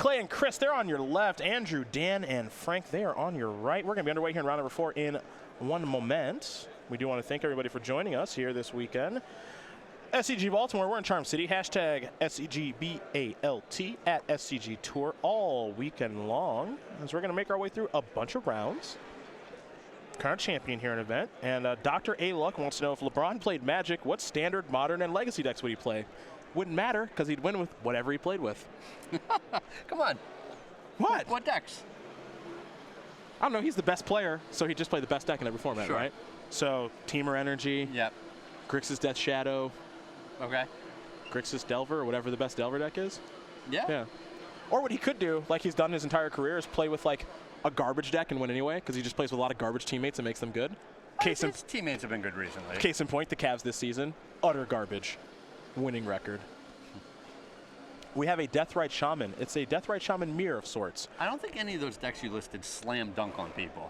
Clay and Chris, they're on your left. Andrew, Dan, and Frank, they are on your right. We're going to be underway here in round number 4 in one moment. We do want to thank everybody for joining us here this weekend. SCG Baltimore, we're in Charm City. Hashtag SCGBALT at SCG Tour all weekend long, as we're going to make our way through a bunch of rounds. Current champion here in an event. And Dr. A. Luck wants to know, if LeBron played Magic, what standard, modern, and legacy decks would he play? Wouldn't matter, because he'd win with whatever he played with. Come on. What? What decks? I don't know. He's the best player, so he'd just play the best deck in every format, sure. right? So, Teamer Energy. Yep. Grixis Death Shadow. Okay. Grixis Delver, or whatever the best Delver deck is. Yeah. Yeah. Or what he could do, like he's done his entire career, is play with like a garbage deck and win anyway, because he just plays with a lot of garbage teammates and makes them good. His teammates have been good recently. Case in point, the Cavs this season, utter garbage, winning record. We have a Deathrite Shaman. It's a Deathrite Shaman mirror of sorts. I don't think any of those decks you listed slam dunk on people.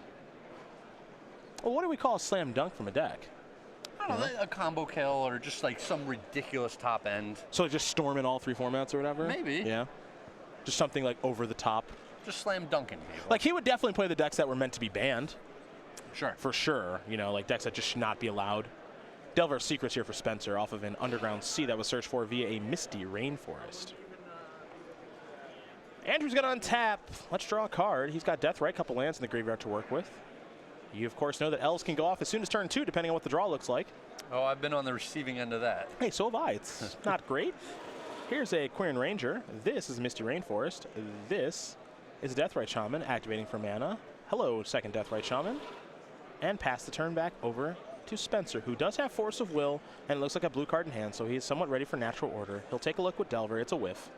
Well, what do we call a slam dunk from a deck? I don't know, a combo kill or just like some ridiculous top end. So just storm in all 3 formats or whatever? Maybe. Yeah. Just something like over the top. Just slam dunking people. Like he would definitely play the decks that were meant to be banned. Sure. For sure. You know, like decks that just should not be allowed. Delver Secrets here for Spencer off of an Underground Sea that was searched for via a Misty Rainforest. Andrew's going to untap. Let's draw a card. He's got Deathrite, couple lands in the graveyard to work with. You, of course, know that elves can go off as soon as turn 2, depending on what the draw looks like. Oh, I've been on the receiving end of that. Hey, so have I. It's not great. Here's a Quirion Ranger. This is Misty Rainforest. This is a Deathrite Shaman activating for mana. Hello, second Deathrite Shaman. And pass the turn back over to Spencer, who does have Force of Will, and it looks like a blue card in hand, so he's somewhat ready for Natural Order. He'll take a look with Delver. It's a whiff.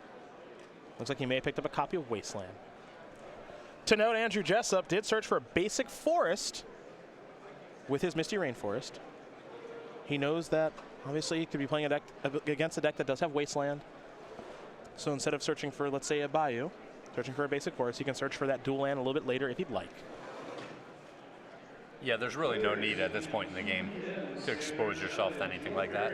Looks like he may have picked up a copy of Wasteland. To note, Andrew Jessup did search for a basic forest with his Misty Rainforest. He knows that, obviously, he could be playing a deck against a deck that does have Wasteland. So instead of searching for, let's say, a Bayou, searching for a basic forest, he can search for that dual land a little bit later if he'd like. Yeah, there's really no need at this point in the game to expose yourself to anything like that.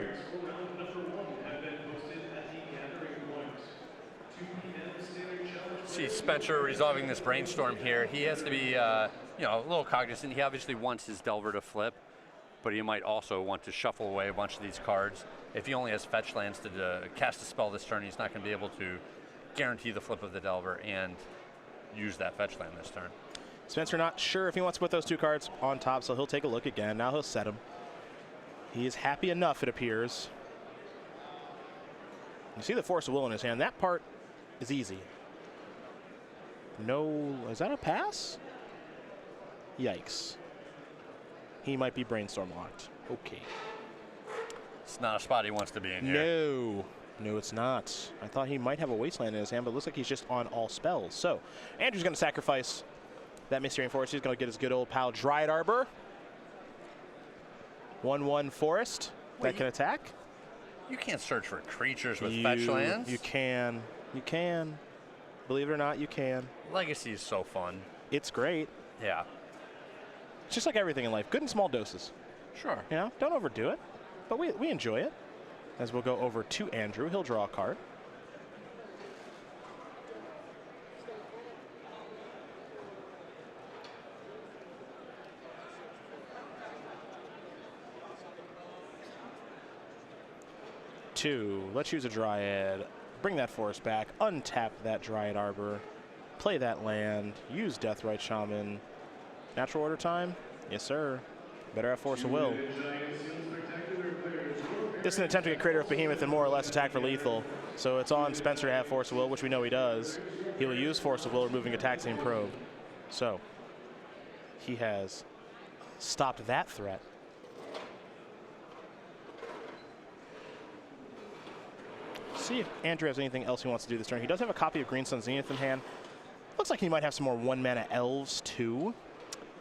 See Spencer resolving this brainstorm here. He has to be, you know, a little cognizant. He obviously wants his Delver to flip, but he might also want to shuffle away a bunch of these cards. If he only has fetch lands to cast a spell this turn, he's not going to be able to guarantee the flip of the Delver and use that fetch land this turn. Spencer not sure if he wants to put those 2 cards on top, so he'll take a look again. Now he'll set them. He is happy enough, it appears. You see the Force of Will in his hand. That part is easy. No, is that a pass? Yikes. He might be brainstorm locked. Okay. It's not a spot he wants to be in here. No. No, it's not. I thought he might have a Wasteland in his hand, but it looks like he's just on all spells. So, Andrew's going to sacrifice that Misty Rainforest. He's going to get his good old pal Dryad Arbor. 1/1 forest that can attack. You can't search for creatures with fetch lands. You can. You can. Believe it or not, you can. Legacy is so fun. It's great. Yeah. It's just like everything in life. Good in small doses. Sure. You know, don't overdo it. But we enjoy it. As we'll go over to Andrew. He'll draw a card. Let's use a Dryad. Bring that forest back. Untap that Dryad Arbor. Play that land. Use Deathrite Shaman. Natural Order time? Yes, sir. Better have Force of Will. This is an attempt to get Creator of Behemoth and more or less attack for lethal. So it's on Spencer to have Force of Will, which we know he does. He will use Force of Will, removing a taxing probe. So he has stopped that threat. See if Andrew has anything else he wants to do this turn. He does have a copy of Green Sun Zenith in hand. Looks like he might have some more 1-mana elves too.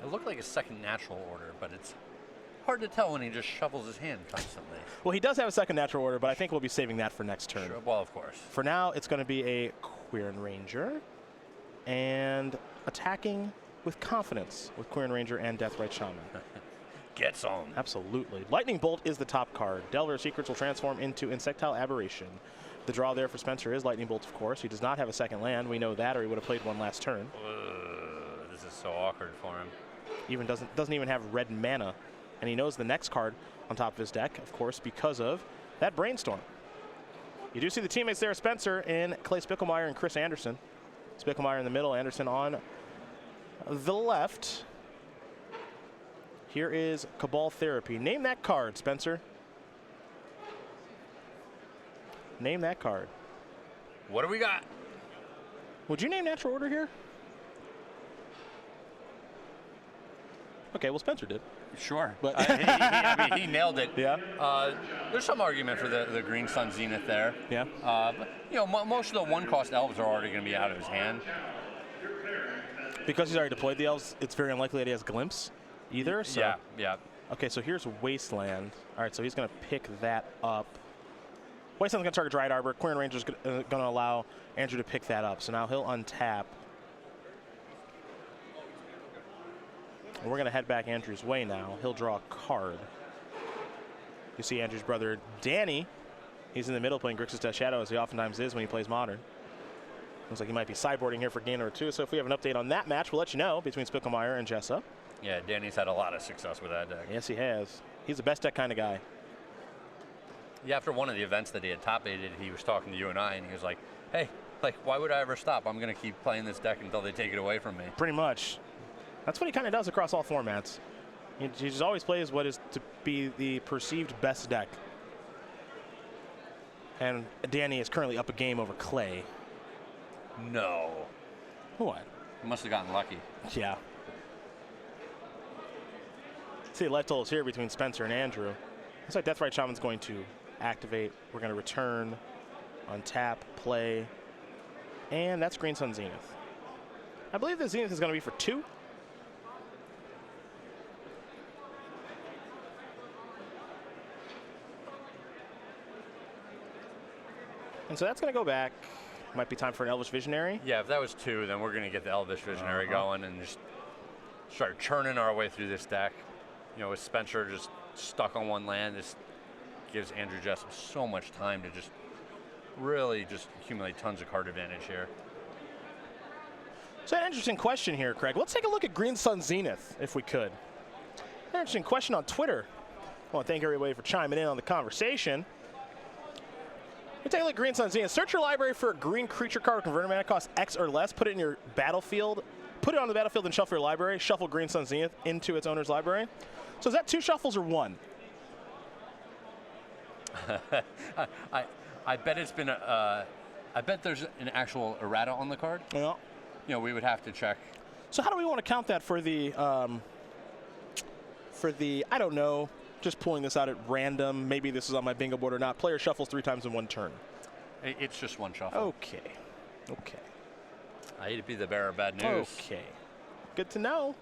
It looked like a second Natural Order, but it's hard to tell when he just shuffles his hand constantly. Well, he does have a second Natural Order, but I think we'll be saving that for next turn. Sure. Well, of course. For now, it's going to be a Quirion Ranger and attacking with confidence with Quirion Ranger and Deathrite Shaman. Get some. Absolutely. Lightning Bolt is the top card. Delver Secrets will transform into Insectile Aberration. The draw there for Spencer is Lightning Bolt, of course. He does not have a second land. We know that, or he would have played one last turn. This is so awkward for him. Even doesn't even have red mana. And he knows the next card on top of his deck, of course, because of that Brainstorm. You do see the teammates there, Spencer in Clay Spicklemire and Chris Andersen. Spicklemire in the middle, Andersen on the left. Here is Cabal Therapy. Name that card, Spencer. Name that card. What do we got? Would you name Natural Order here? Okay, well, Spencer did. Sure. But I mean, he nailed it. Yeah. There's some argument for the Green Sun Zenith there. Yeah. But, you know, most of the one-cost elves are already going to be out of his hand. Because he's already deployed the elves, it's very unlikely that he has Glimpse either. So. Yeah, yeah. Okay, so here's Wasteland. All right, so he's going to pick that up. Wasteland's going to target Dryad Arbor. Quern Ranger's going to allow Andrew to pick that up. So now he'll untap. And we're going to head back Andrew's way now. He'll draw a card. You see Andrew's brother, Danny. He's in the middle playing Grixis Death Shadow, as he oftentimes is when he plays Modern. Looks like he might be sideboarding here for game number 2. So if we have an update on that match, we'll let you know between Spicklemire and Jessup. Yeah, Danny's had a lot of success with that deck. Yes, he has. He's the best deck kind of guy. Yeah, after one of the events that he had top 8'd, he was talking to you and I, and he was like, hey, like, why would I ever stop? I'm going to keep playing this deck until they take it away from me. Pretty much. That's what he kind of does across all formats. He just always plays what is to be the perceived best deck. And Danny is currently up a game over Clay. No. What? He must have gotten lucky. Yeah. See, life total is here between Spencer and Andrew. Looks like Deathrite Shaman's going to activate. We're going to return, untap, play, and that's Green Sun Zenith. I believe the Zenith is going to be for 2. And so that's going to go back. Might be time for an Elvish Visionary. Yeah, if that was 2, then we're going to get the Elvish Visionary going and just start churning our way through this deck. You know, with Spencer just stuck on one land, this gives Andrew Jessup so much time to just really just accumulate tons of card advantage here. So an interesting question here, Craig. Let's take a look at Green Sun Zenith, if we could. An interesting question on Twitter. I want to thank everybody for chiming in on the conversation. We take a look at Green Sun Zenith. Search your library for a green creature card with converter mana cost X or less. Put it in your battlefield. Put it on the battlefield and shuffle your library. Shuffle Green Sun Zenith into its owner's library. So is that 2 shuffles or 1? I bet it's been I bet there's an actual errata on the card. Yeah. You know, we would have to check. So how do we want to count that for the I don't know, just pulling this out at random. Maybe this is on my bingo board or not. Player shuffles 3 times in 1 turn. It's just 1 shuffle. Okay. Okay. I hate to be the bearer of bad news. Okay. Good to know.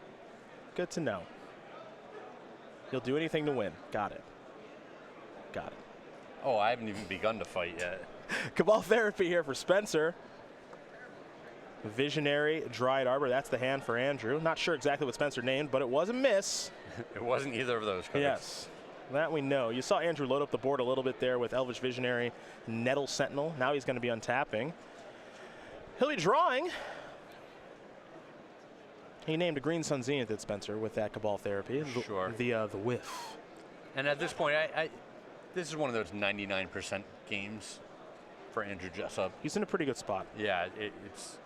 Good to know. He'll do anything to win. Got it. Got it. Oh, I haven't even begun to fight yet. Cabal Therapy here for Spencer. Visionary, Dryad Arbor. That's the hand for Andrew. Not sure exactly what Spencer named, but it was a miss. It wasn't either of those cards. Yes. That we know. You saw Andrew load up the board a little bit there with Elvish Visionary, Nettle Sentinel. Now he's going to be untapping. He'll be drawing. He named a Green Sun Zenith at Spencer with that Cabal Therapy. Sure. The whiff. And at this point, this is one of those 99% games for Andrew Jessup. He's in a pretty good spot. Yeah, it's...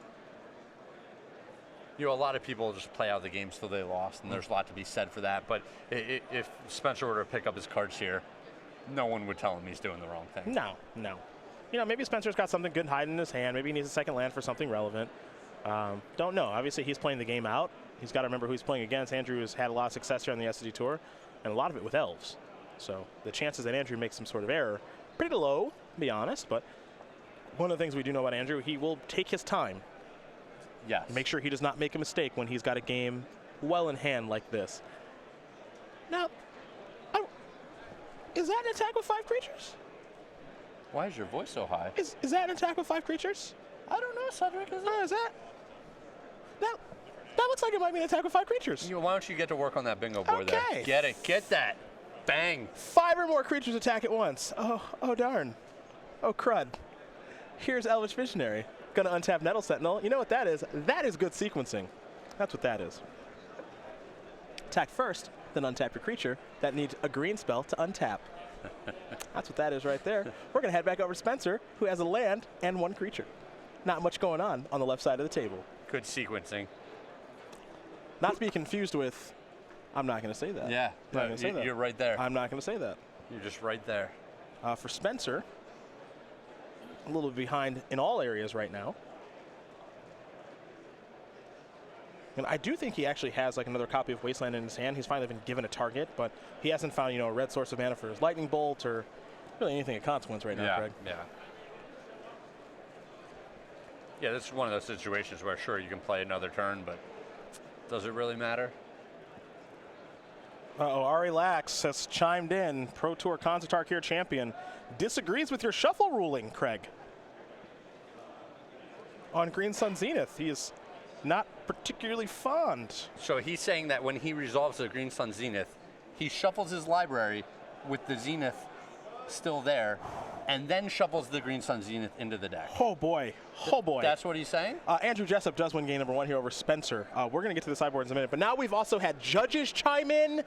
You know, a lot of people just play out the games till they lost, and there's a lot to be said for that. But if Spencer were to pick up his cards here, no one would tell him he's doing the wrong thing. No, no. You know, maybe Spencer's got something good hiding in his hand. Maybe he needs a second land for something relevant. Don't know. Obviously, he's playing the game out. He's got to remember who he's playing against. Andrew has had a lot of success here on the SCG Tour, and a lot of it with elves. So the chances that Andrew makes some sort of error, pretty low, to be honest. But one of the things we do know about Andrew, he will take his time. Yes. Make sure he does not make a mistake when he's got a game well in hand like this. Now, is that an attack with 5 creatures? Why is your voice so high? Is that an attack with 5 creatures? I don't know, Cedric. Is that? That looks like it might be an attack with 5 creatures. Why don't you get to work on that bingo board there? Get it. Get that. Bang. 5 or more creatures attack at once. Oh darn. Oh, crud. Here's Elvish Visionary. Going to untap Nettle Sentinel. You know what that is? That is good sequencing. That's what that is. Attack first, then untap your creature. That needs a green spell to untap. That's what that is right there. We're going to head back over to Spencer, who has a land and 1 creature. Not much going on the left side of the table. Good sequencing. Not to be confused with, I'm not going to say that. Yeah, you're right there. I'm not going to say that. You're just right there. For Spencer, a little behind in all areas right now. And I do think he actually has like another copy of Wasteland in his hand. He's finally been given a target, but he hasn't found, a red source of mana for his Lightning Bolt or really anything of consequence right now, Craig. Yeah, this is one of those situations where, sure, you can play another turn, but does it really matter? Ari Lax has chimed in. Pro Tour Konzatar here champion disagrees with your shuffle ruling, Craig. On Green Sun Zenith, he is not particularly fond. So he's saying that when he resolves the Green Sun Zenith, he shuffles his library with the Zenith still there, and then shuffles the Green Sun Zenith into the deck. Oh boy, oh boy. That's what he's saying? Andrew Jessup does win game number 1 here over Spencer. We're going to get to the sideboards in a minute, but now we've also had judges chime in.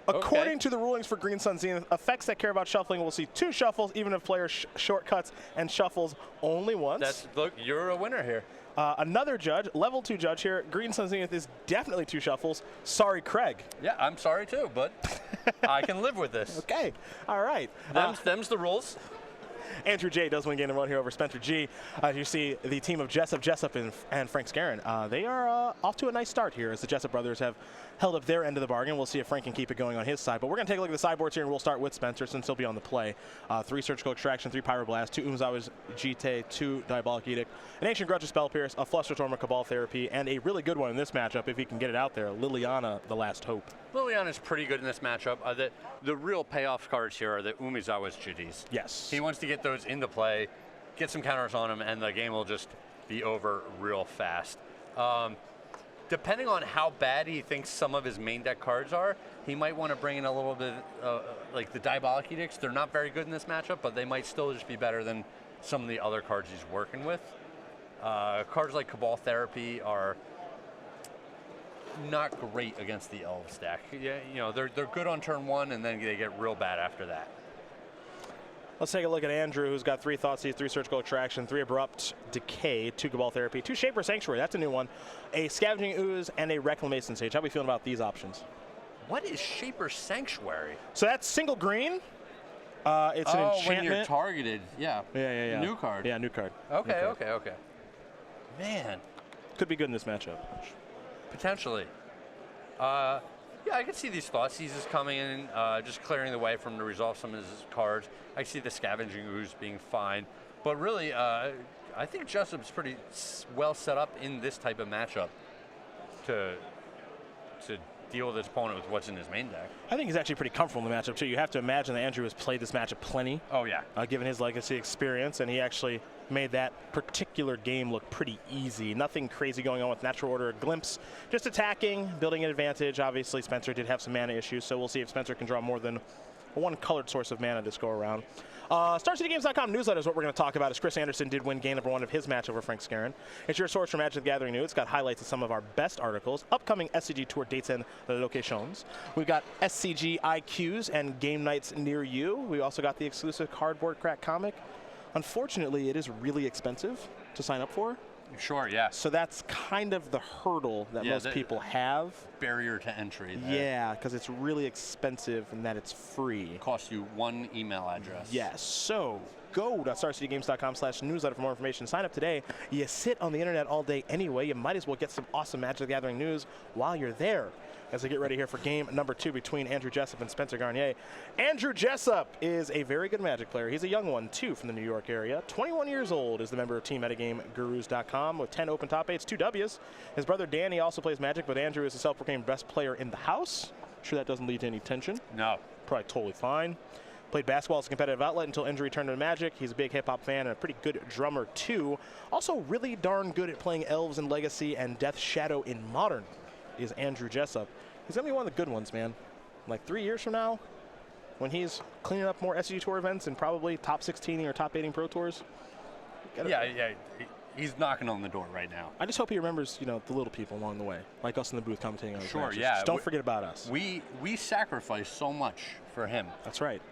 According to the rulings for Green Sun Zenith, effects that care about shuffling will see 2 shuffles, even if players shortcuts and shuffles only once. Look, you're a winner here. Another judge, level 2 judge here, Green Sun Zenith is definitely 2 shuffles. Sorry, Craig. Yeah, I'm sorry too, but I can live with this. Okay, all right. Them's the rules. Andrew J does win game number 1 here over Spencer G. As you see, the team of Jessup, and Frank Skarren, they are off to a nice start here as the Jessup brothers have held up their end of the bargain. We'll see if Frank can keep it going on his side. But we're going to take a look at the sideboards here, and we'll start with Spencer since he'll be on the play. 3 Surgical Extraction, 3 Pyroblast, 2 Umezawa's Jite, 2 Diabolic Edict, an Ancient Grudge of Spell Pierce, a Flusterstorm of Cabal Therapy, and a really good one in this matchup if he can get it out there, Liliana, the Last Hope. Liliana's pretty good in this matchup. The real payoff cards here are the Umezawa's Jitis. Yes. He wants to get those into play, get some counters on him, and the game will just be over real fast. Depending on how bad he thinks some of his main deck cards are, he might want to bring in a little bit, like the Diabolic Edicts. They're not very good in this matchup, but they might still just be better than some of the other cards he's working with. Cards like Cabal Therapy are not great against the Elves deck. Yeah, they're good on turn 1, and then they get real bad after that. Let's take a look at Andrew, who's got 3 Thoughtseize, 3 Surgical Extraction, 3 Abrupt Decay, 2 Cabal Therapy, 2 Shaper Sanctuary, that's a new one, a Scavenging Ooze, and a Reclamation Sage. How are we feeling about these options? What is Shaper Sanctuary? So that's single green. It's an enchantment. When you're targeted, yeah. Yeah. New card. Yeah, new card. Okay. Man. Could be good in this matchup. Potentially. Yeah, I can see these Thoughtseizes coming in, just clearing the way for him to resolve some of his cards. I see the Scavenging Ooze being fine. But really, I think Jessup's pretty well set up in this type of matchup to deal with his opponent with what's in his main deck. I think he's actually pretty comfortable in the matchup, too. You have to imagine that Andrew has played this matchup plenty. Oh, yeah. Given his legacy experience, and he actually made that particular game look pretty easy. Nothing crazy going on with Natural Order Glimpse. Just attacking, building an advantage. Obviously, Spencer did have some mana issues, so we'll see if Spencer can draw more than one colored source of mana this go around. StarCityGames.com newsletter is what we're going to talk about, as Chris Andersen did win game number 1 of his match over Frank Skarren. It's your source for Magic the Gathering news. It's got highlights of some of our best articles, upcoming SCG Tour dates and locations. We've got SCG IQs and game nights near you. We also got the exclusive Cardboard Crack comic. Unfortunately, it is really expensive to sign up for. Sure, yeah. So that's kind of the hurdle that most people have. Barrier to entry. Yeah, because it's really expensive and that it's free. It costs you 1 email address. Yes. So go to StarCityGames.com/newsletter for more information. Sign up today. You sit on the internet all day anyway. You might as well get some awesome Magic the Gathering news while you're there. As we get ready here for game number 2 between Andrew Jessup and Spencer Garnier. Andrew Jessup is a very good Magic player. He's a young one, too, from the New York area. 21 years old, is the member of Team MetaGameGurus.com with 10 open top 8s, 2 Ws. His brother Danny also plays Magic, but Andrew is the self-proclaimed best player in the house. I'm sure that doesn't lead to any tension. No. Probably totally fine. Played basketball as a competitive outlet until injury turned to Magic. He's a big hip-hop fan and a pretty good drummer, too. Also really darn good at playing Elves in Legacy and Death Shadow in Modern. Is Andrew Jessup. He's going to be one of the good ones, man. Like 3 years from now, when he's cleaning up more SCG Tour events and probably top 16 or top 8 Pro Tours, Yeah. He's knocking on the door right now. I just hope he remembers, the little people along the way, like us in the booth commentating on his Sure, matches. yeah. Just don't forget about us. We sacrifice so much for him. That's right.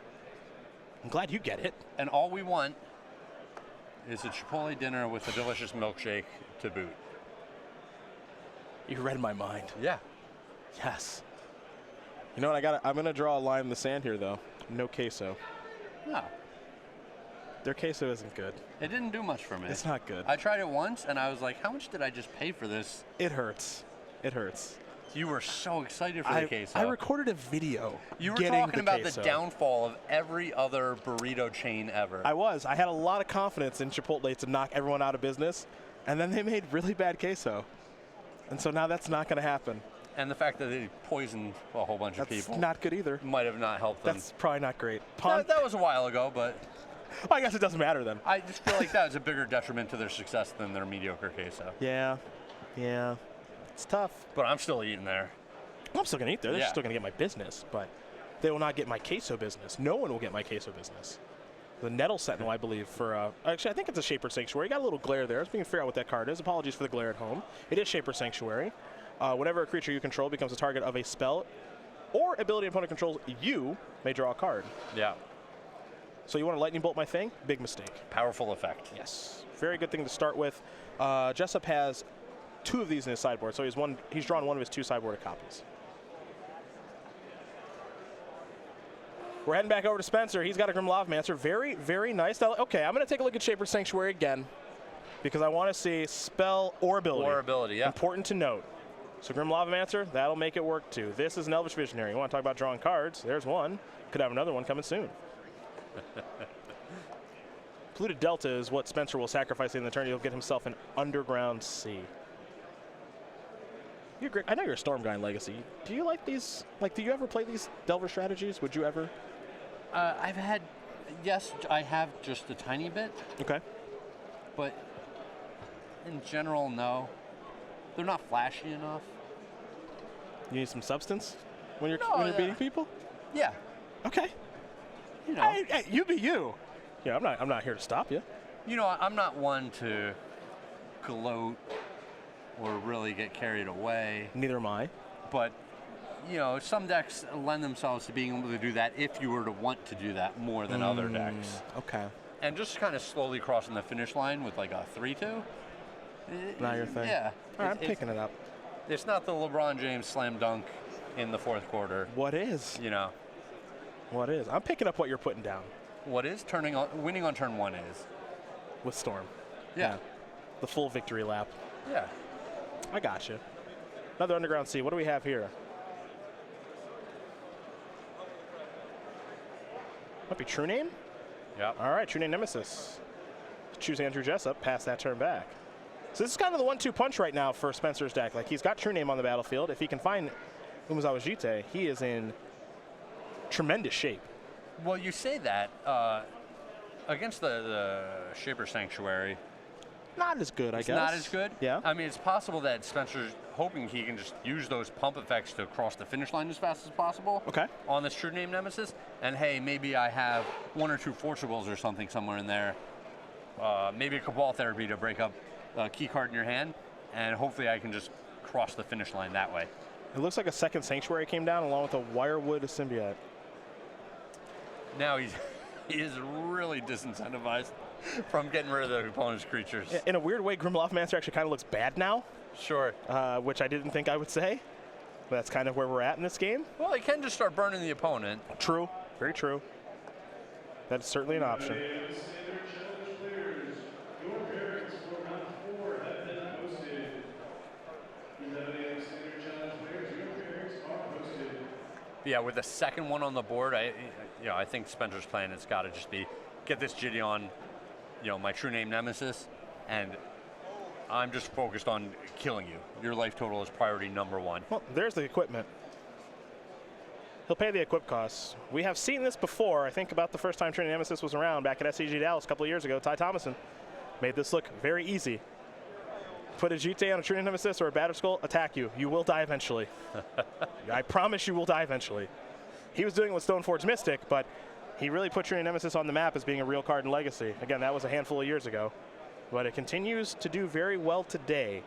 I'm glad you get it. And all we want is a Chipotle dinner with a delicious milkshake to boot. You read my mind. Yeah. Yes. You know what? I'm gonna draw a line in the sand here, though. No queso. No. Their queso isn't good. It didn't do much for me. It's not good. I tried it once, and I was like, how much did I just pay for this? It hurts. It hurts. You were so excited for the queso. I recorded a video. You were getting talking about queso. the downfall of every other burrito chain ever. I was. I had a lot of confidence in Chipotle to knock everyone out of business, and then they made really bad queso. And so now that's not going to happen. And the fact that they poisoned a whole bunch of people. That's not good either. Might have not helped them. That's probably not great. That was a while ago, but... Well, I guess it doesn't matter then. I just feel like that was a bigger detriment to their success than their mediocre queso. Yeah. It's tough. But I'm still eating there. I'm still going to eat there. They're still going to get my business, but they will not get my queso business. No one will get my queso business. The Nettle Sentinel, I believe, for... actually, I think it's a Shaper Sanctuary. Got a little glare there. I was being figure out what that card is. Apologies for the glare at home. It is Shaper Sanctuary. Whenever a creature you control becomes a target of a spell or ability opponent controls, you may draw a card. Yeah. So you want to Lightning Bolt my thing? Big mistake. Powerful effect. Yes. Very good thing to start with. Jessup has 2 of these in his sideboard, so he's drawn 1 of his 2 sideboarded copies. We're heading back over to Spencer. He's got a Grimlavamancer. Very, very nice. Now, okay, I'm going to take a look at Shaper Sanctuary again because I want to see spell or ability. Or ability, yeah. Important to note. So Grimlavamancer, that'll make it work too. This is an Elvish Visionary. You want to talk about drawing cards? There's one. Could have another one coming soon. Polluted Delta is what Spencer will sacrifice in the turn. He'll get himself an Underground Sea. You're great. I know you're a Storm guy in Legacy. Do you like these? Like, do you ever play these Delver strategies? Would you ever? Yes, I have just a tiny bit. Okay. But in general, no. They're not flashy enough. You need some substance when you're beating people? Yeah. Okay. Hey, you be you. Yeah, I'm not here to stop you. I'm not one to gloat or really get carried away. Neither am I. But, some decks lend themselves to being able to do that if you were to want to do that more than other decks. Okay. And just kind of slowly crossing the finish line with like a 3-2. Not your thing? Yeah. All right, I'm picking it up. It's not the LeBron James slam dunk in the 4th quarter. What is? What is? I'm picking up what you're putting down. What is winning on turn 1 is? With Storm. Yeah. The full victory lap. Yeah. I got you. Another Underground Sea. What do we have here? Might be True Name? Yeah. All right, True Name Nemesis. Choose Andrew Jessup, pass that turn back. So this is kind of the 1-2 punch right now for Spencer's deck. Like, he's got True Name on the battlefield. If he can find Umezawa Jite, he is in tremendous shape. Well, you say that. Against the Shaper Sanctuary, not as good, I guess. Not as good? Yeah. I mean, it's possible that Spencer's hoping he can just use those pump effects to cross the finish line as fast as possible. Okay. On this True Name Nemesis. And hey, maybe I have 1 or 2 Force of Wills or something somewhere in there. Maybe a Cabal Therapy to break up a key card in your hand. And hopefully I can just cross the finish line that way. It looks like a second Sanctuary came down along with a Wirewood Symbiote. Now he is really disincentivized from getting rid of the opponent's creatures. In a weird way, Grimlavamancer actually kind of looks bad now. Sure. Which I didn't think I would say. But that's kind of where we're at in this game. Well, he can just start burning the opponent. True. Very true. That's certainly an option. Yeah, with the second one on the board, I think Spencer's plan has got to just be get this Jitty on, my True Name Nemesis, and I'm just focused on killing you. Your life total is priority number 1. Well, there's the equipment. He'll pay the equip costs. We have seen this before. I think about the first time True Name Nemesis was around back at SCG Dallas a couple of years ago. Ty Thomason made this look very easy. Put a Jite on a True Name Nemesis or a Batterskull, attack you. You will die eventually. I promise you will die eventually. He was doing it with Stoneforge Mystic, but he really put True Name Nemesis on the map as being a real card in Legacy. Again, that was a handful of years ago. but it continues to do very well today.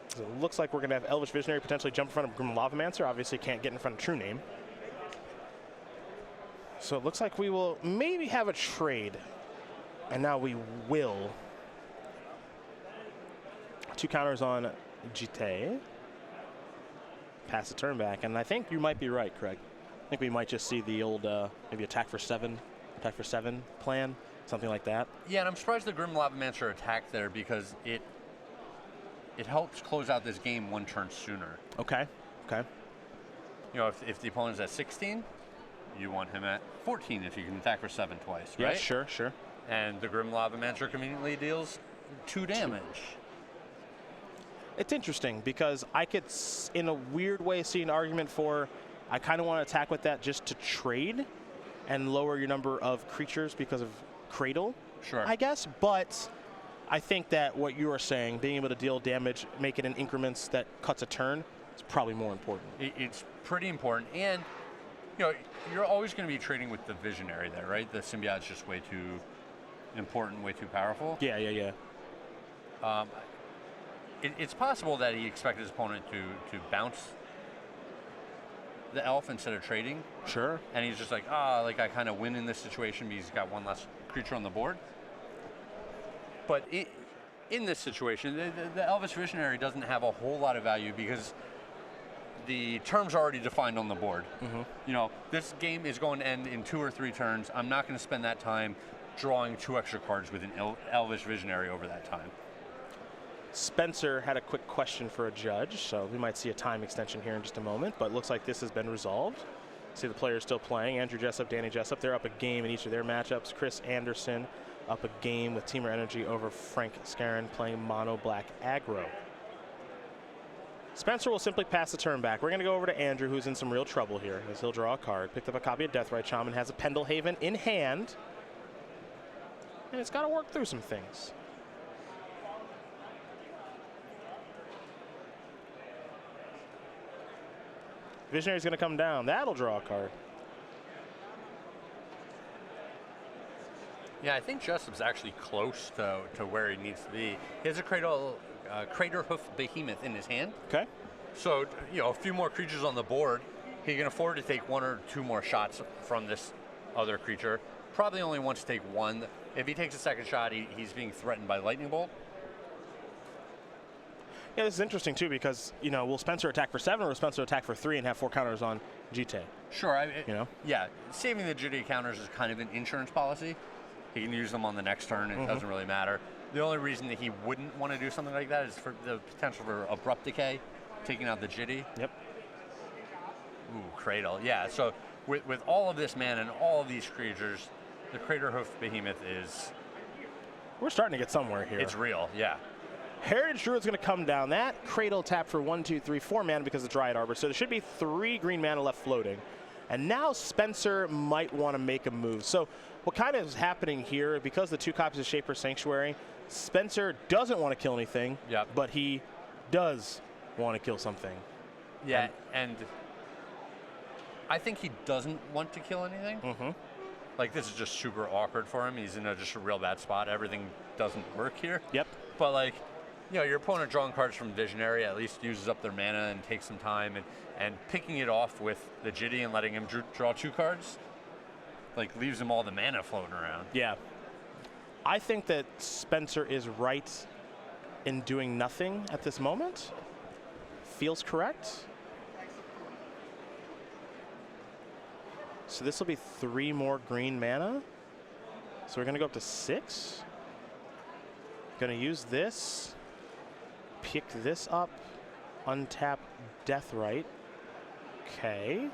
So it looks like we're going to have Elvish Visionary potentially jump in front of Grim Lavamancer. Obviously can't get in front of True Name. So it looks like we will maybe have a trade. And now we will. 2 counters on GT. Pass the turn back. And I think you might be right, Craig. I think we might just see the old maybe attack for 7 plan, something like that. Yeah, and I'm surprised the Grim Lavamancer attacked there because it helps close out this game 1 turn sooner. Okay. Okay. You know, if the opponent's at 16, you want him at 14 if you can attack for 7 twice, right? Yeah, sure, sure. And the Grim Lavamancer conveniently deals 2 damage. It's interesting because I could, in a weird way, see an argument for I kind of want to attack with that just to trade and lower your number of creatures because of Cradle, sure, I guess. But I think that what you are saying, being able to deal damage, make it in increments that cuts a turn, is probably more important. It's pretty important. And, you know, you're always going to be trading with the Visionary there, right? The Symbiote's just way too important, way too powerful. Yeah, yeah, yeah. It's possible that he expected his opponent to bounce the elf instead of trading. Sure. And he's just like, I kind of win in this situation because he's got 1 less creature on the board. But in this situation, the Elvish Visionary doesn't have a whole lot of value because the terms are already defined on the board. Mm-hmm. You know, this game is going to end in 2 or 3 turns. I'm not going to spend that time drawing 2 extra cards with an Elvish Visionary over that time. Spencer had a quick question for a judge, so we might see a time extension here in just a moment, but looks like this has been resolved. See the players still playing. Andrew Jessup, Danny Jessup, they're up a game in each of their matchups. Chris Andersen up a game with Teamer Energy over Frank Skarren playing mono black aggro. Spencer will simply pass the turn back. We're going to go over to Andrew, who's in some real trouble here, as he'll draw a card. Picked up a copy of Deathrite Shaman, has a Pendelhaven in hand, and it's got to work through some things. Visionary's going to come down. That'll draw a card. Yeah, I think Jessup's actually close to where he needs to be. He has a Crater Hoof Behemoth in his hand. Okay. So, you know, a few more creatures on the board. He can afford to take 1 or 2 more shots from this other creature. Probably only wants to take 1. If he takes a second shot, he's being threatened by Lightning Bolt. Yeah, this is interesting, too, because, you know, will Spencer attack for 7 or will Spencer attack for 3 and have 4 counters on GT? Sure. You know? Yeah, saving the GT counters is kind of an insurance policy. He can use them on the next turn. It doesn't really matter. The only reason that he wouldn't want to do something like that is for the potential for Abrupt Decay, taking out the Jitty. Yep. Ooh, Cradle. Yeah, so with all of this mana and all of these creatures, the Crater Hoof Behemoth is... We're starting to get somewhere here. It's real, yeah. Heritage Druid's going to come down. That Cradle tap for 1, 2, 3, 4 mana because of Dryad Arbor. So there should be 3 green mana left floating. And now Spencer might want to make a move. So what kind of is happening here, because the 2 copies of Shaper Sanctuary, Spencer doesn't want to kill anything, but he does want to kill something. Yeah, and I think he doesn't want to kill anything. Like, this is just super awkward for him. He's in just a real bad spot. Everything doesn't work here. Yep. But, like, you know, your opponent drawing cards from Visionary at least uses up their mana and takes some time, and picking it off with the Jitty and letting him draw 2 cards, like, leaves him all the mana floating around. Yeah. I think that Spencer is right in doing nothing at this moment. Feels correct. So this will be 3 more green mana. So we're going to go up to 6. Going to use this. Pick this up. Untap Deathrite. Okay.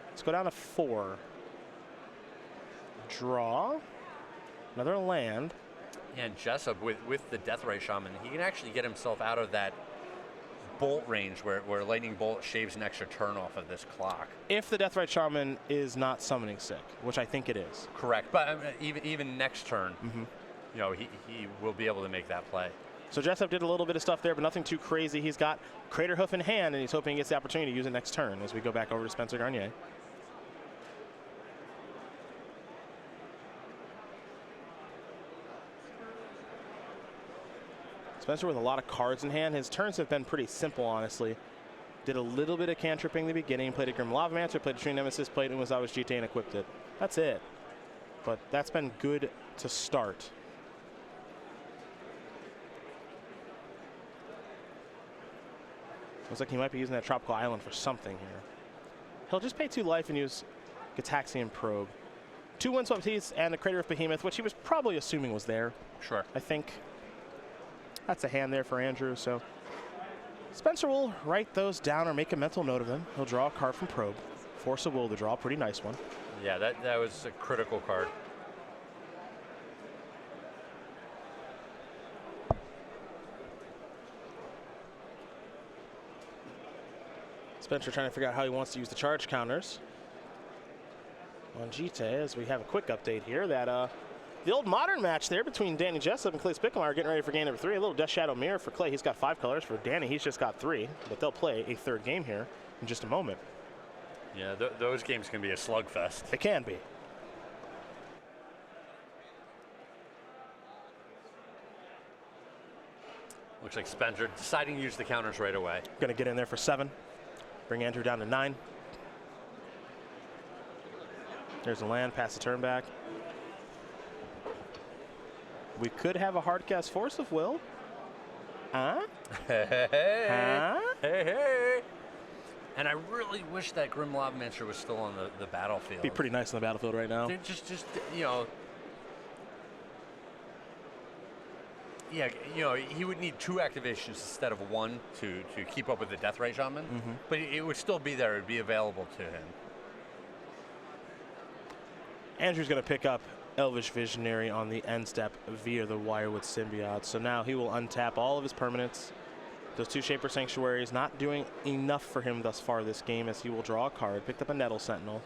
Let's go down to 4. Draw. Another land. Yeah, and Jessup, with the Deathrite Shaman, he can actually get himself out of that bolt range where Lightning Bolt shaves an extra turn off of this clock. If the Deathrite Shaman is not summoning sick, which I think it is. Correct, but even next turn, you know, he will be able to make that play. So Jessup did a little bit of stuff there, but nothing too crazy. He's got Crater Hoof in hand, and he's hoping he gets the opportunity to use it next turn as we go back over to Spencer Garnier. Spencer with a lot of cards in hand. His turns have been pretty simple, honestly. Did a little bit of cantripping in the beginning, played a Grim Lavamancer, played a Tree Nemesis, played Umazawa's GT and equipped it. That's it. But that's been good to start. Looks like he might be using that Tropical Island for something here. He'll just pay 2 life and use Gitaxian Probe. 2 Windswept Heaths and the Crater of Behemoth, which he was probably assuming was there. Sure. I think that's a hand there for Andrew, so Spencer will write those down or make a mental note of them. He'll draw a card from Probe. Force of Will to draw, a pretty nice one. Yeah, that was a critical card. Spencer trying to figure out how he wants to use the charge counters on GT, as we have a quick update here that the old Modern match there between Danny Jessup and Clay Spicklemire getting ready for game number 3. A little Death Shadow Mirror for Clay. He's got 5 colors. For Danny, he's just got 3. But they'll play a 3rd game here in just a moment. Yeah, those games can be a slugfest. It can be. Looks like Spencer deciding to use the counters right away. Going to get in there for 7. Bring Andrew down to 9. There's a land, pass the turn back. We could have a hard cast Force of Will. Huh? Hey. And I really wish that Grim Lavamancer was still on the battlefield. Be pretty nice on the battlefield right now. Just you know. Yeah, you know, he would need 2 activations instead of 1 to keep up with the Deathrite Shaman. But it would still be there. It would be available to him. Andrew's going to pick up Elvish Visionary on the end step via the Wirewood Symbiote. So now he will untap all of his permanents. Those 2 Shaper Sanctuaries not doing enough for him thus far this game, as he will draw a card. Picked up a Nettle Sentinel.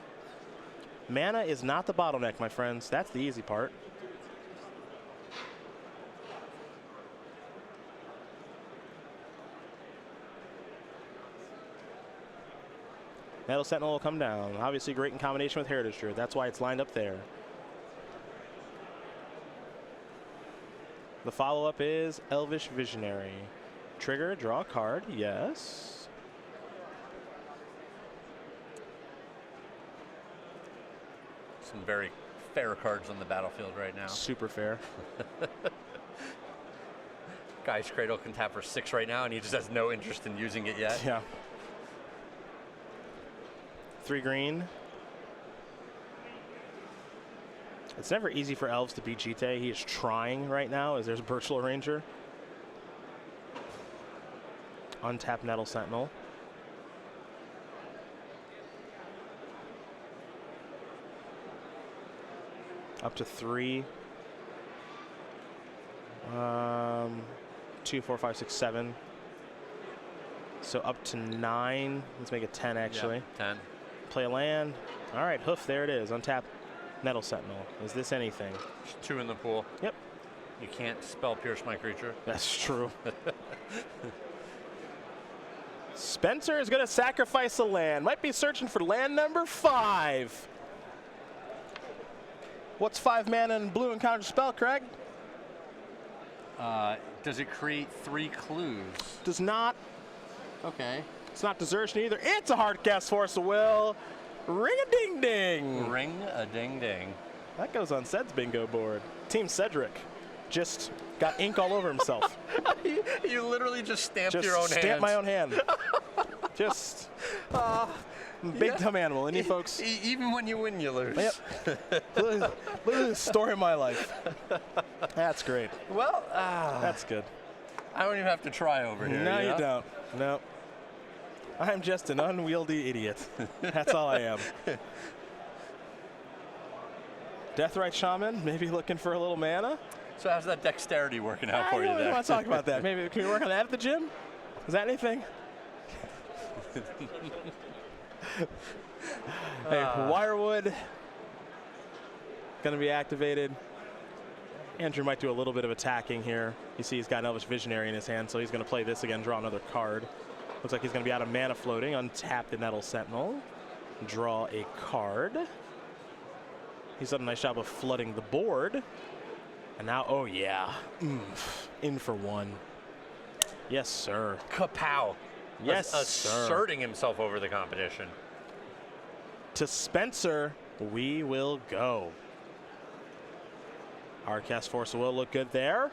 Mana is not the bottleneck, my friends. That's the easy part. Nettle Sentinel will come down. Obviously great in combination with Heritage Druid. That's why it's lined up there. The follow-up is Elvish Visionary. Trigger, draw a card, yes. Some very fair cards on the battlefield right now. Super fair. Guy's Cradle can tap for 6 right now, and he just has no interest in using it yet. Yeah. 3 green. It's never easy for Elves to beat Jite. He is trying right now, as there's a Virtual Ranger. Untap Nettle Sentinel. Up to 3. 2, 4, 5, 6, 7. So up to 9. Let's make it 10 actually. Yeah, 10. Play a land. All right, hoof, there it is. Untap Nettle Sentinel. Is this anything? There's 2 in the pool. Yep. You can't spell Pierce my creature. That's true. Spencer is going to sacrifice a land. Might be searching for land number 5. What's 5 mana and blue and counter spell, Craig? Does it create 3 clues? Does not. Okay. It's not desertion either. It's a hard cast Force of Will. Ring-a-ding-ding. Ring-a-ding-ding. That goes on Ced's bingo board. Team Cedric just got ink all over himself. You literally just stamped Just your own hand. stamped my own hand. Just big dumb animal, isn't he, folks? Even when you win, you lose. Yep. Literally the story of my life. That's great. Well, That's good. I don't even have to try over here. No, you don't. No. I'm just an unwieldy idiot. That's all I am. Deathrite Shaman, maybe looking for a little mana. So how's that dexterity working out for you I there? don't want to talk about that. Maybe can we work on that at the gym? Is that anything? Hey, Wirewood going to be activated. Andrew might do a little bit of attacking here. You see he's got an Elvish Visionary in his hand, so he's going to play this again, draw another card. Looks like he's going to be out of mana floating. Untap the Nettle Sentinel. Draw a card. He's done a nice job of flooding the board. And now, oh yeah, in for 1. Yes, sir. Kapow. Yes, sir. Asserting himself over the competition. To Spencer, we will go. Our cast force will look good there.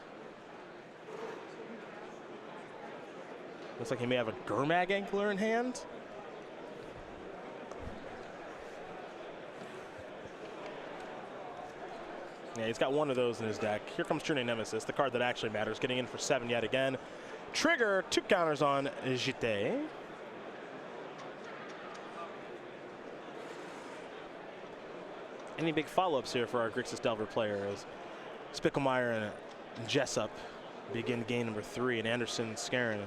Looks like he may have a Gurmag Angler in hand. Yeah, he's got one of those in his deck. Here comes True Nemesis, the card that actually matters, getting in for 7 yet again. Trigger, 2 counters on Jite. Any big follow-ups here for our Grixis Delver players? Spicklemire and Jessup begin game number 3, and Andersen and Skarren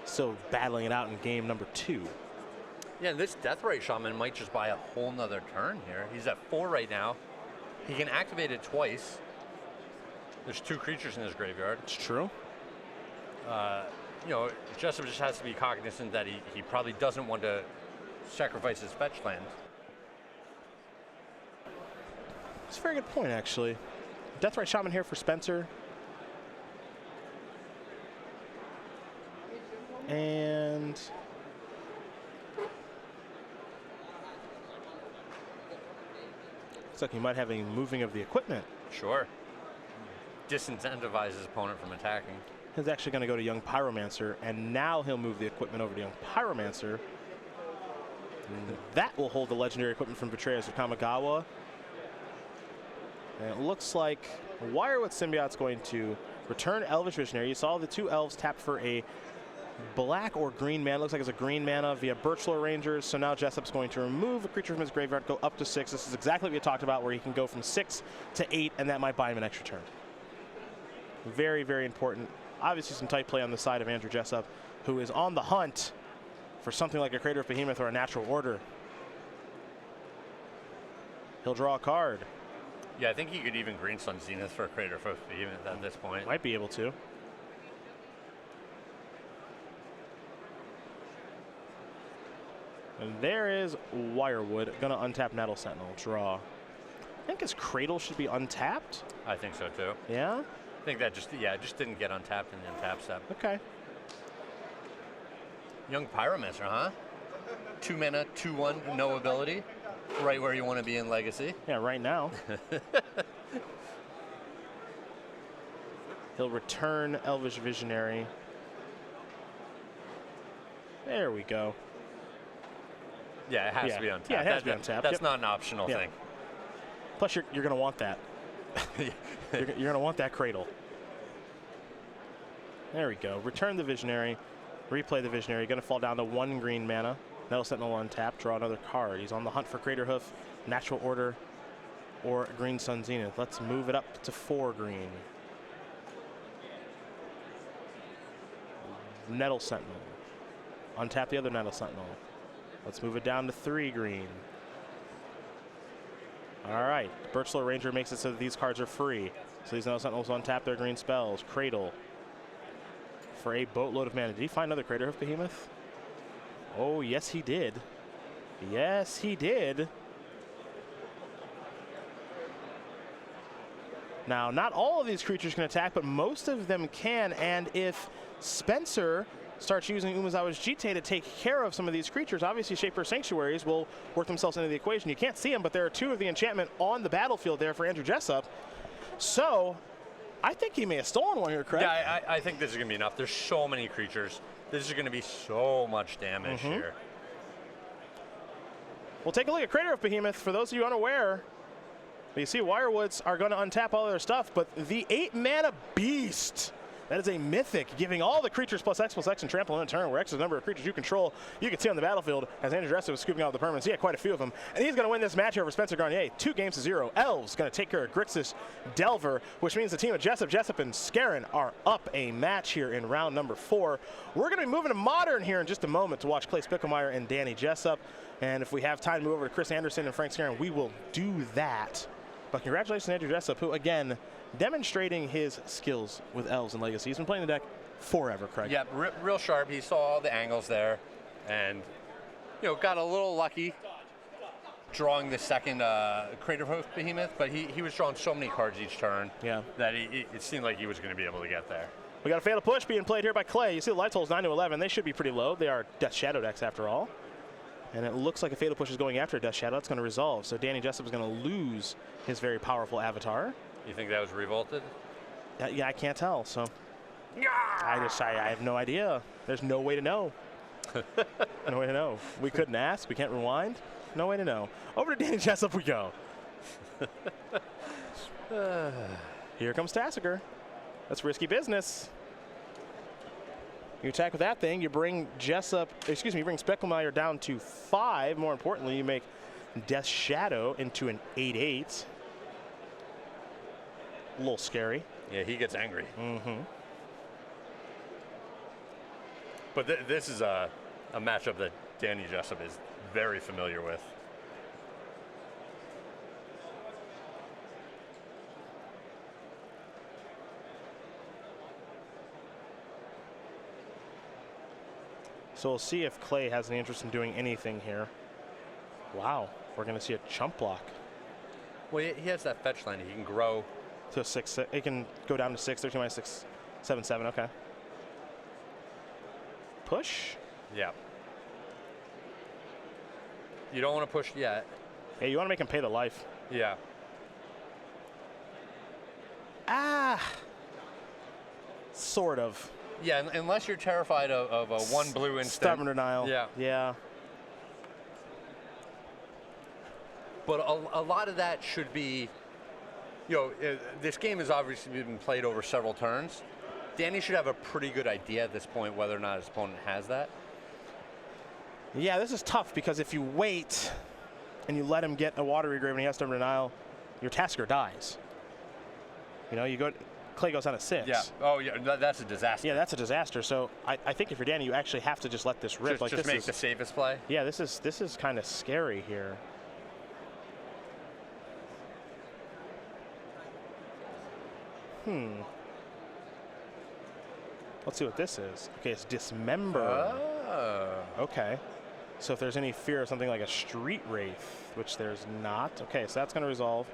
still battling it out in game number 2. Yeah, this Deathrite Shaman might just buy a whole nother turn here. He's at 4 right now. He can activate it twice. There's 2 creatures in his graveyard. It's true. You know, Jessup just has to be cognizant that he probably doesn't want to sacrifice his fetch land. It's a very good point, actually. Deathrite Shaman here for Spencer. And looks like he might have a moving of the equipment. Sure. Disincentivize his opponent from attacking. He's actually going to go to Young Pyromancer, and now he'll move the equipment over to Young Pyromancer. And that will hold the legendary equipment from Betrayers of Kamigawa. And it looks like Wirewood Symbiote's going to return Elvish Visionary. You saw the 2 elves tap for a black or green mana. Looks like it's a green mana via Birchlore Rangers. So now Jessup's going to remove a creature from his graveyard, go up to 6. This is exactly what we talked about, where he can go from 6 to 8, and that might buy him an extra turn. Very, very important. Obviously some tight play on the side of Andrew Jessup, who is on the hunt for something like a Crater of Behemoth or a Natural Order. He'll draw a card. Yeah, I think he could even Green Sun Zenith for a Crater of Behemoth at this point. Might be able to. And there is Wirewood, gonna untap Nettle Sentinel, draw. I think his Cradle should be untapped. I think so too. Yeah? I think that just didn't get untapped in the untap step. Okay. Young Pyromancer, huh? 2 mana, 2/1, no ability. Right where you want to be in Legacy. Yeah, right now. He'll return Elvish Visionary. There we go. Yeah, it has to be untapped. Yeah, it has to be untapped. That's not an optional thing. Plus, you're going to want that. You're going to want that Cradle. There we go. Return the Visionary. Replay the Visionary. Going to fall down to 1 green mana. Nettle Sentinel untap. Draw another card. He's on the hunt for Crater Hoof, Natural Order, or Green Sun Zenith. Let's move it up to 4 green. Nettle Sentinel. Untap the other Nettle Sentinel. Let's move it down to 3 green. All right, Birchlore Ranger makes it so that these cards are free. So these Nettle Sentinels untap their green spells. Cradle for a boatload of mana. Did he find another Crater Hoof Behemoth? Oh, yes, he did. Yes, he did. Now, not all of these creatures can attack, but most of them can. And if Spencer starts using Umezawa's Jite to take care of some of these creatures, obviously Shaper Sanctuaries will work themselves into the equation. You can't see them, but there are 2 of the enchantment on the battlefield there for Andrew Jessup. So I think he may have stolen one here, Craig. Yeah, I think this is going to be enough. There's so many creatures. This is going to be so much damage here. We'll take a look at Crater of Behemoth. For those of you unaware, you see Wirewoods are going to untap all their stuff, but the 8 mana Beast, that is a mythic, giving all the creatures +X and trample in a turn, where X is the number of creatures you control. You can see on the battlefield as Andrew Jessup was scooping out the permanents. He had quite a few of them, and he's going to win this match over Spencer Garnier, 2-0. Elves going to take care of Grixis Delver, which means the team of Jessup and Skarren are up a match here in round number 4. We're going to be moving to Modern here in just a moment to watch Clay Spicklemire and Danny Jessup, and if we have time to move over to Chris Andersen and Frank Skarren, we will do that. But congratulations to Andrew Jessup, who again demonstrating his skills with Elves and Legacy. He's been playing the deck forever, Craig. Yeah, real sharp. He saw all the angles there, and got a little lucky drawing the second Crater Hoof Behemoth, but he was drawing so many cards each turn that it seemed like he was going to be able to get there. We got a Fatal Push being played here by Clay. You see the life totals 9 to 11. They should be pretty low. They are Death Shadow decks after all. And it looks like a Fatal Push is going after a Death Shadow. That's going to resolve. So Danny Jessup is going to lose his very powerful avatar. You think that was revolted? Yeah, I can't tell. So I have no idea. There's no way to know. No way to know. We couldn't ask. We can't rewind. No way to know. Over to Danny Jessup we go. Here comes Tassiger. That's risky business. You attack with that thing, you bring Jessup, excuse me, you bring Spicklemire down to 5. More importantly, you make Death Shadow into an 8/8. A little scary. Yeah, he gets angry. Mm-hmm. But this is a matchup that Danny Jessup is very familiar with. So we'll see if Clay has any interest in doing anything here. Wow, we're going to see a chump block. Well, he has that fetch line. He can grow to 6. It can go down to 6. 13 minus 6, 7, 7. Okay. Push. Yeah. You don't want to push yet. Yeah, you want to make him pay the life. Yeah. Sort of. Yeah, unless you're terrified of a 1 blue instant. Stubborn denial. Yeah. Yeah. But a lot of that should be, you know, this game has obviously been played over several turns. Danny should have a pretty good idea at this point whether or not his opponent has that. Yeah, this is tough because if you wait and you let him get a watery grave and he has stubborn denial, your Tasker dies. You know, you go. Clay goes on a 6. Yeah. Oh, yeah. That's a disaster. Yeah, that's a disaster. So I think if you're Danny, you actually have to just let this rip. Just make the safest play. Yeah, this is kind of scary here. Let's see what this is. Okay, it's Dismember. Oh. Okay. So if there's any fear of something like a Street Wraith, which there's not. Okay, so that's going to resolve.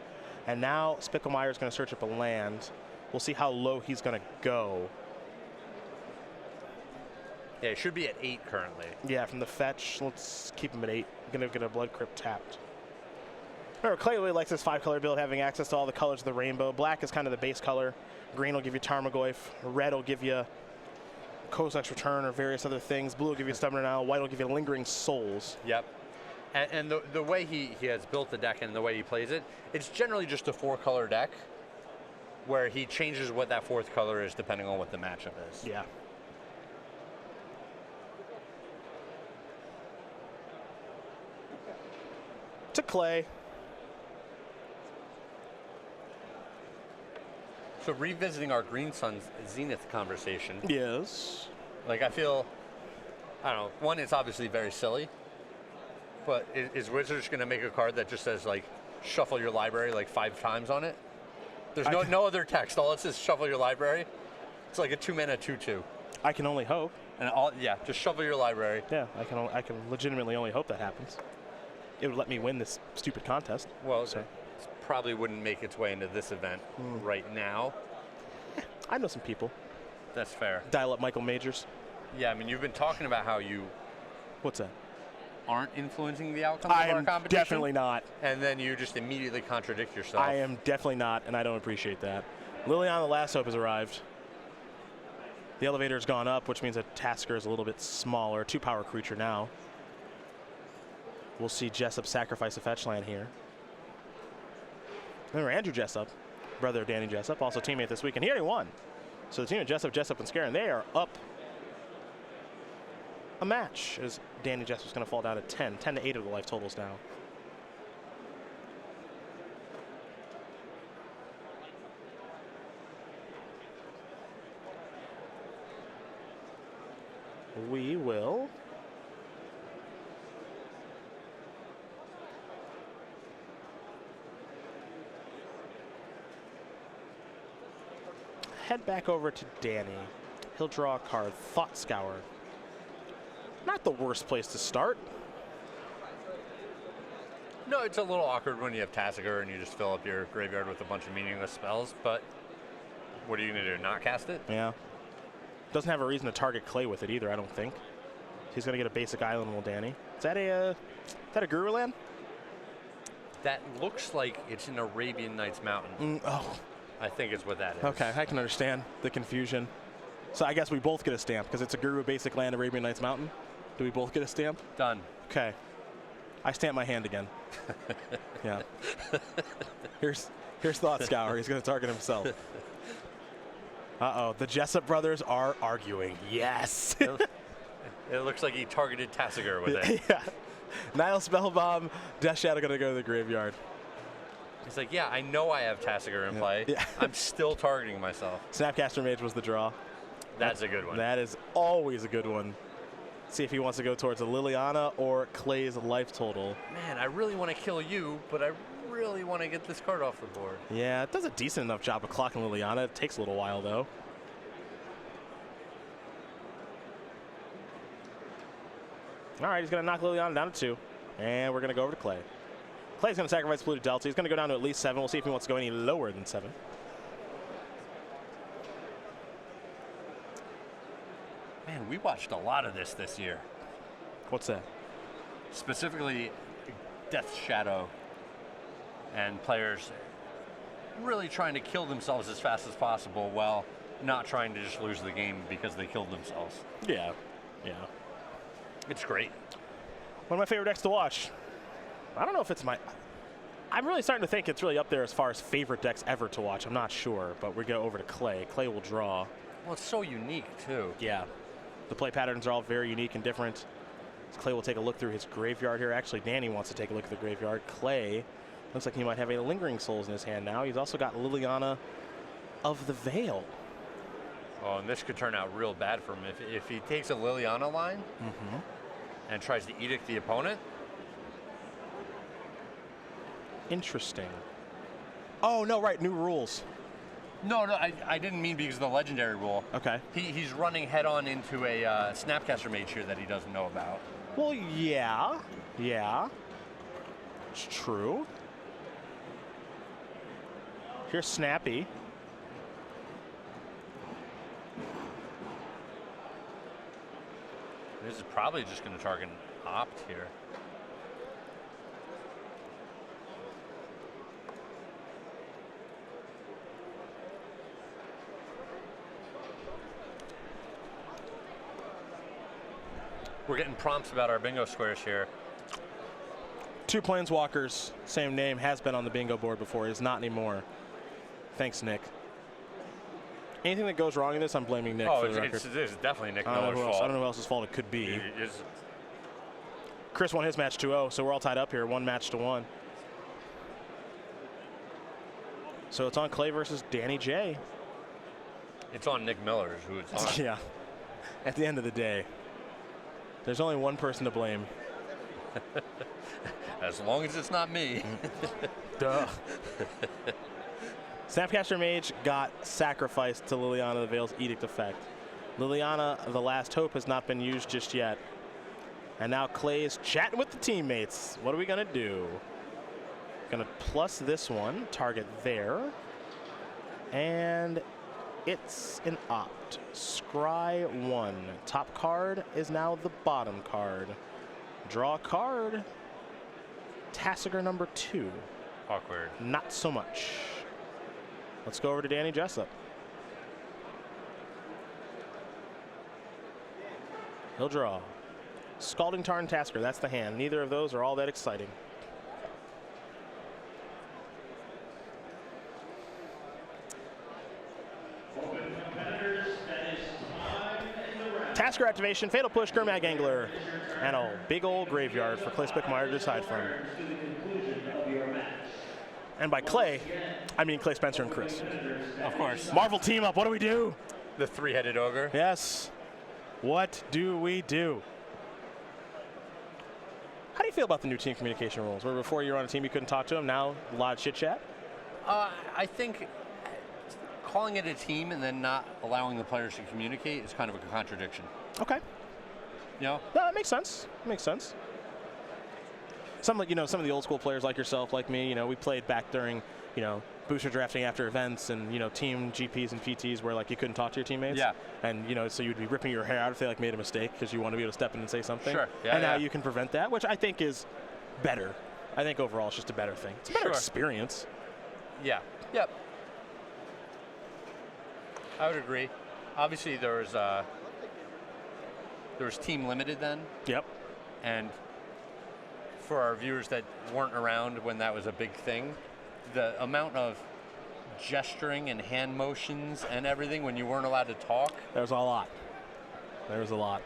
And now Spicklemire is going to search up a land. We'll see how low he's going to go. Yeah, it should be at 8 currently. Yeah, from the fetch, let's keep him at 8. Going to get a Blood Crypt tapped. Remember, Clay really likes this 5-color build, having access to all the colors of the rainbow. Black is kind of the base color. Green will give you Tarmogoyf. Red will give you Kozilek's Return or various other things. Blue will give you Stubborn Denial. White will give you Lingering Souls. Yep. And the way he has built the deck and the way he plays it, it's generally just a 4-color deck where he changes what that 4th color is depending on what the matchup is. Yeah. To Clay. So revisiting our Green Sun Zenith conversation. Yes. Like I feel, I don't know, one, it's obviously very silly, but is Wizards going to make a card that just says like, shuffle your library like 5 times on it? There's no other text. All it says shuffle your library. It's like a 2-mana 2/2. I can only hope. And just shuffle your library. Yeah, I can legitimately only hope that happens. It would let me win this stupid contest. Well, so. It probably wouldn't make its way into this event right now. I know some people. That's fair. Dial up Michael Majors. Yeah, I mean, you've been talking about how you... What's that? Aren't influencing the outcome of our competition. I am definitely not. And then you just immediately contradict yourself. I am definitely not, and I don't appreciate that. Liliana the Last Hope has arrived. The elevator's gone up, which means that Tasker is a little bit smaller. 2-power creature now. We'll see Jessup sacrifice a fetch land here. Remember Andrew Jessup, brother of Danny Jessup, also teammate this week, and he already won. So the team of Jessup, and Skarren, they are up a match as Danny Jessup's going to fall down to 10 to 8 of the life totals now. We will head back over to Danny. He'll draw a card, Thought Scour. Not the worst place to start. No, it's a little awkward when you have Tassiger and you just fill up your graveyard with a bunch of meaningless spells, but what are you going to do, not cast it? Yeah. Doesn't have a reason to target Clay with it either, I don't think. He's going to get a basic island, will Danny. Is that a Guru land? That looks like it's in Arabian Nights Mountain. Oh. I think it's what that is. Okay, I can understand the confusion. So I guess we both get a stamp because it's a Guru basic land, Arabian Nights Mountain. Do we both get a stamp? Done. Okay. I stamp my hand again. Yeah. Here's Thought Scour. He's going to target himself. Uh-oh. The Jessup brothers are arguing. Yes. It looks like he targeted Tassiger with it. Yeah. Nile Spellbomb, Death Shadow going to go to the graveyard. He's like, yeah, I know I have Tassiger in play. Yeah. I'm still targeting myself. Snapcaster Mage was the draw. That's a good one. That is always a good one. See if he wants to go towards a Liliana or Clay's life total. Man, I really want to kill you, but I really want to get this card off the board. Yeah, it does a decent enough job of clocking Liliana. It takes a little while, though. All right, he's going to knock Liliana down to 2. And we're going to go over to Clay. Clay's going to sacrifice Polluted Delta. He's going to go down to at least 7. We'll see if he wants to go any lower than 7. Man, we watched a lot of this year. What's that? Specifically, Death Shadow and players really trying to kill themselves as fast as possible while not trying to just lose the game because they killed themselves. Yeah, yeah. It's great. One of my favorite decks to watch. I don't know if it's my... I'm really starting to think it's really up there as far as favorite decks ever to watch. I'm not sure, but we go over to Clay. Clay will draw. Well, it's so unique, too. Yeah. The play patterns are all very unique and different. Clay will take a look through his graveyard here. Actually, Danny wants to take a look at the graveyard. Clay looks like he might have a Lingering Souls in his hand now. He's also got Liliana of the Veil. Oh, and this could turn out real bad for him. If he takes a Liliana line and tries to Edict the opponent. Interesting. Oh, no, right, new rules. No, I didn't mean because of the legendary rule. Okay. He's running head-on into a Snapcaster Mage here that he doesn't know about. Well, yeah. Yeah. It's true. Here's Snappy. This is probably just going to target Opt here. We're getting prompts about our bingo squares here. 2 Planeswalkers, same name, has been on the bingo board before, is not anymore. Thanks, Nick. Anything that goes wrong in this, I'm blaming Nick for the record. It's definitely Nick I don't Miller's fault. I don't know who else's fault it could be. It Chris won his match 2-0, so we're all tied up here, 1 match to 1. So it's on Clay versus Danny J. It's on Nick Miller's who it's on. Yeah. At the end of the day, there's only one person to blame. As long as it's not me. Duh. Snapcaster Mage got sacrificed to Liliana of the Veil's Edict effect. Liliana, the Last Hope, has not been used just yet. And now Clay is chatting with the teammates. What are we going to do? Going to plus this one, target there. And it's an Opt. Scry 1. Top card is now the bottom card. Draw a card. Tassiger number 2. Awkward. Not so much. Let's go over to Danny Jessup. He'll draw. Scalding Tarn Tasker, that's the hand. Neither of those are all that exciting. Tasker activation, Fatal Push, Gurmag Angler, and a big old graveyard for Clay Spicklemire to decide from. And by Clay, I mean Clay Spencer and Chris. Of course. Marvel team up, what do we do? The 3-headed ogre. Yes. What do we do? How do you feel about the new team communication rules? Where before you were on a team you couldn't talk to them, now a lot of chit chat? I think calling it a team and then not allowing the players to communicate is kind of a contradiction. Okay. You know? No, that makes sense. Makes sense. Some of the old school players like yourself, like me, we played back during, booster drafting after events and, you know, team GPs and PTs where, like, you couldn't talk to your teammates. Yeah. And, you know, so you'd be ripping your hair out if they, like, made a mistake because you want to be able to step in and say something. Sure. Yeah, and now you can prevent that, which I think is better. I think overall it's just a better thing. It's a better experience. Yeah. Yep. I would agree. Obviously, there was team limited then. Yep. And for our viewers that weren't around when that was a big thing, the amount of gesturing and hand motions and everything when you weren't allowed to talk. There was a lot. There was a lot.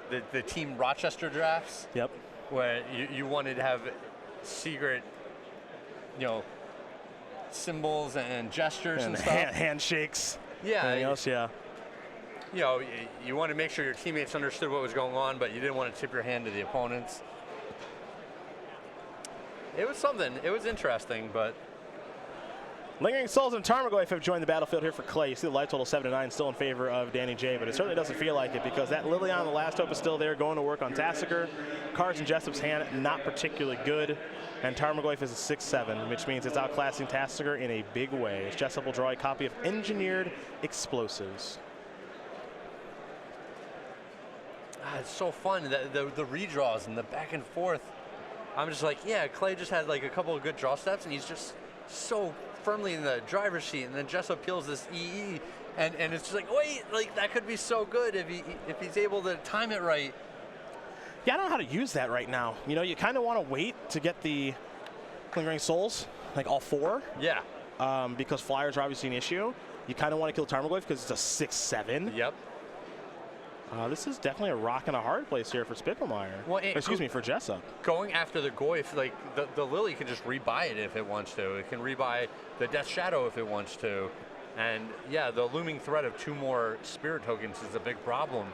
The Team Rochester drafts. Yep. Where you wanted to have secret, you know, symbols and gestures and stuff. Handshakes. Yeah. Anything else? Yeah. You know, you want to make sure your teammates understood what was going on, but you didn't want to tip your hand to the opponents. It was something. It was interesting, but... Lingering Souls and Tarmogoyf have joined the battlefield here for Clay. You see the life total 7-9 still in favor of Danny J, but it certainly doesn't feel like it because that Liliana, the last hope, is still there going to work on Tassiger. Cards in Jessup's hand, not particularly good. And Tarmogoyf is a 6-7, which means it's outclassing Tassiger in a big way. As Jessup will draw a copy of Engineered Explosives. It's so fun, the redraws and the back and forth. I'm just like, yeah, Clay just had like a couple of good draw steps, and he's just so firmly in the driver's seat, and then Jessup peels this EE, and it's just like, wait, like that could be so good if he's able to time it right. Yeah, I don't know how to use that right now. You know, you kind of want to wait to get the Lingering Souls, like all 4. Yeah. Because flyers are obviously an issue. You kind of want to kill Tarmogoyf because it's a 6-7. Yep. This is definitely a rock and a hard place here for Spicklemire. Well, excuse me, for Jessup. Going after the Goyf, like the Lily can just rebuy it if it wants to. It can rebuy the Death Shadow if it wants to. And yeah, the looming threat of 2 more Spirit tokens is a big problem.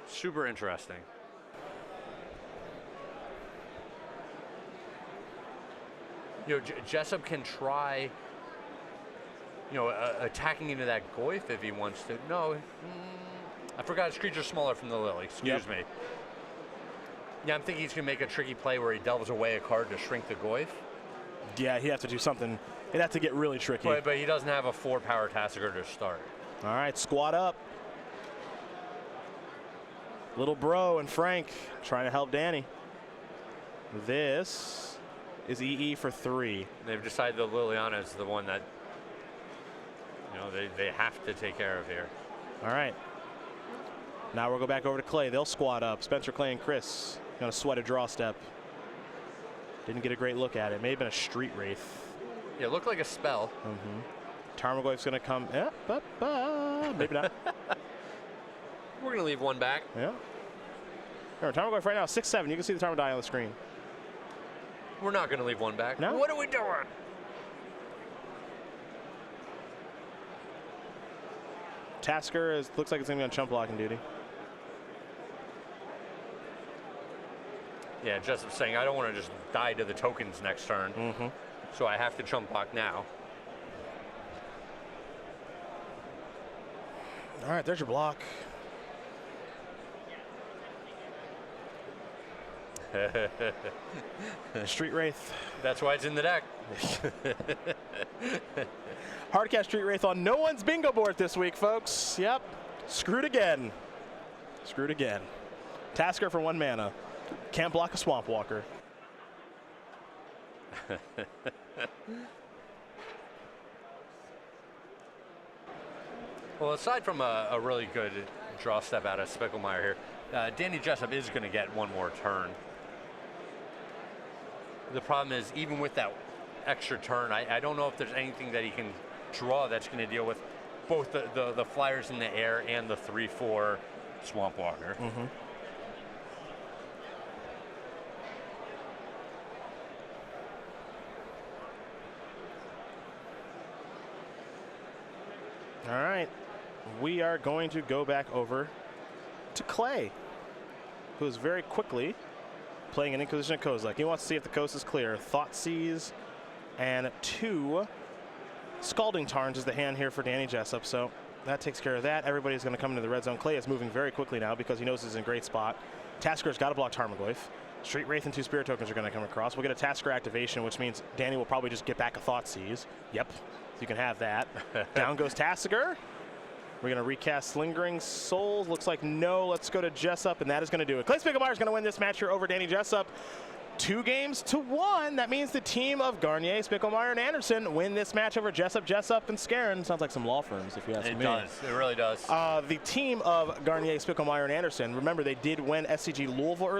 Super interesting. You know, Jessup can try, you know, attacking into that Goyf if he wants to. No, I forgot his creature's smaller from the Lily. Excuse me. Yeah, I'm thinking he's going to make a tricky play where he delves away a card to shrink the Goyf. Yeah, he'd have to do something. It'd have to get really tricky. But he doesn't have a 4-power Tassiger to start. All right, squad up. Little Bro and Frank trying to help Danny. This is EE for 3. They've decided the Liliana is the one that, you know, they have to take care of here. All right. Now we'll go back over to Clay. They'll squad up. Spencer, Clay, and Chris going to sweat a draw step. Didn't get a great look at it. May have been a Street Wraith. Yeah, it looked like a spell. Tarmogoyf's going to come. Maybe not. We're going to leave one back. Yeah. Tarmogoyf right now, 6-7. You can see the Tarmogoyf die on the screen. We're not going to leave one back. No? What are we doing? Tasker looks like it's going to be on chump blocking duty. Yeah, Jessup's saying, I don't want to just die to the tokens next turn. So I have to chump block now. All right, there's your block. Street Wraith. That's why it's in the deck. Hardcast Street Wraith on no one's bingo board this week, folks. Yep. Screwed again. Screwed again. Tasker for 1 mana. Can't block a Swamp Walker. Well, aside from a really good draw step out of Spicklemire here, Danny Jessup is going to get 1 more turn. The problem is, even with that extra turn, I don't know if there's anything that he can draw that's going to deal with both the flyers in the air and the 3/4 Swamp Walker. All right. We are going to go back over to Clay, who is very quickly playing an Inquisition of Kozilek. He wants to see if the coast is clear. Thoughtseize and 2 Scalding Tarns is the hand here for Danny Jessup, so that takes care of that. Everybody's going to come into the red zone. Clay is moving very quickly now because he knows he's in a great spot. Tasker's got to block Tarmogoyf. Street Wraith and 2 Spirit Tokens are going to come across. We'll get a Tasker activation, which means Danny will probably just get back a Thoughtseize. Yep, so you can have that. Down goes Tasker. We're going to recast Lingering Souls. Looks like no. Let's go to Jessup, and that is going to do it. Clay Spicklemire is going to win this match here over Danny Jessup. 2-1. That means the team of Garnier, Spicklemire, and Andersen win this match over Jessup, and Skarren. Sounds like some law firms, if you ask me. It does. It really does. The team of Garnier, Spicklemire, and Andersen, remember, they did win SCG Louisville earlier.